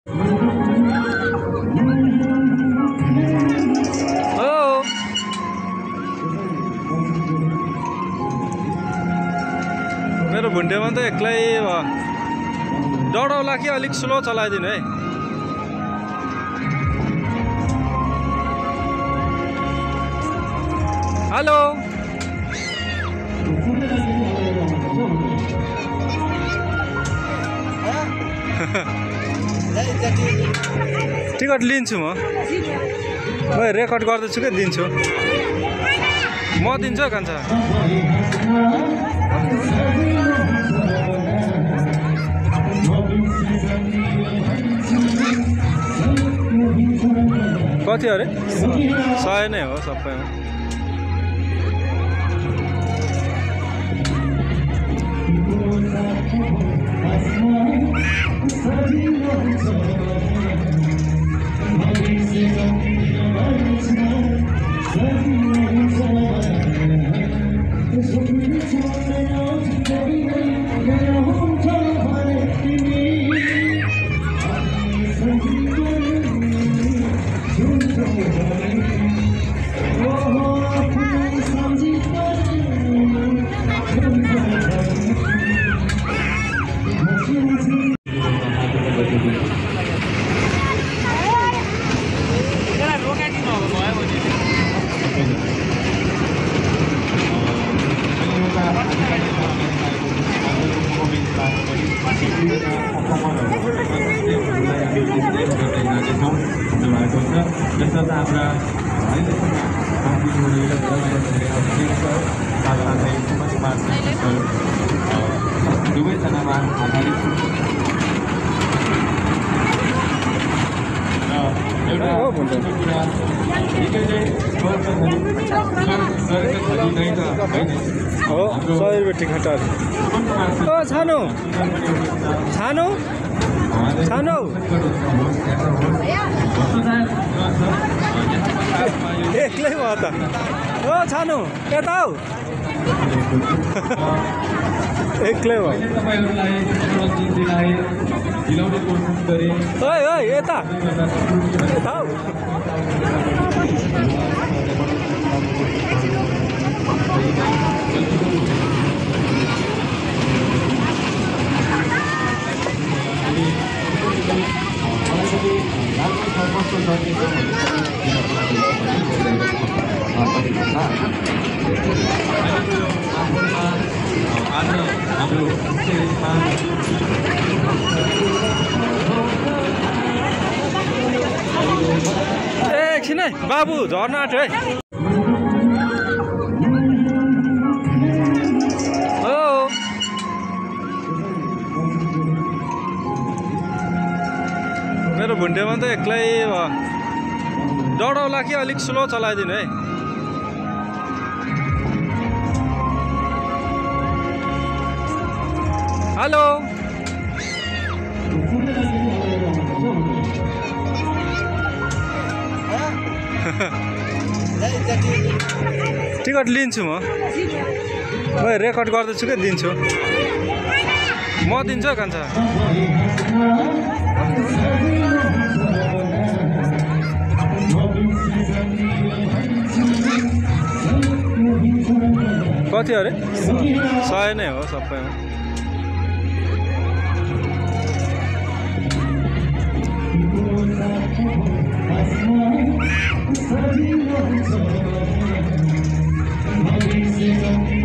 मेरो भुन्टेमा त एक्लै भयो। डराउला कि अलिक स्लो चलाइदिनु है। हेलो टिकट लिन्छु म रेकर्ड गर्दैछु के दिन्छु म दिन्छु कान्छा। कति अरे 100 नै हो सबैमा। हो 100 रुपियाँ टिकट ओ छानो छानो छानो एक्लै भयो त ओ छानो यता आऊ एक्लै भयो ओइ ओइ यता यता आऊ एकछिन है बाबु झर्न आँट्यो है। मेरो भुन्टेमा त एक्लै भयो। डराउला कि अलिक स्लो चलाइदिनु है। हेलो टिकट लिन्छु म रेकर्ड गर्दैछु के दिन्छु म दिन्छु कान्छा। कति अरे 100 नै हो सबैमा। Thank you.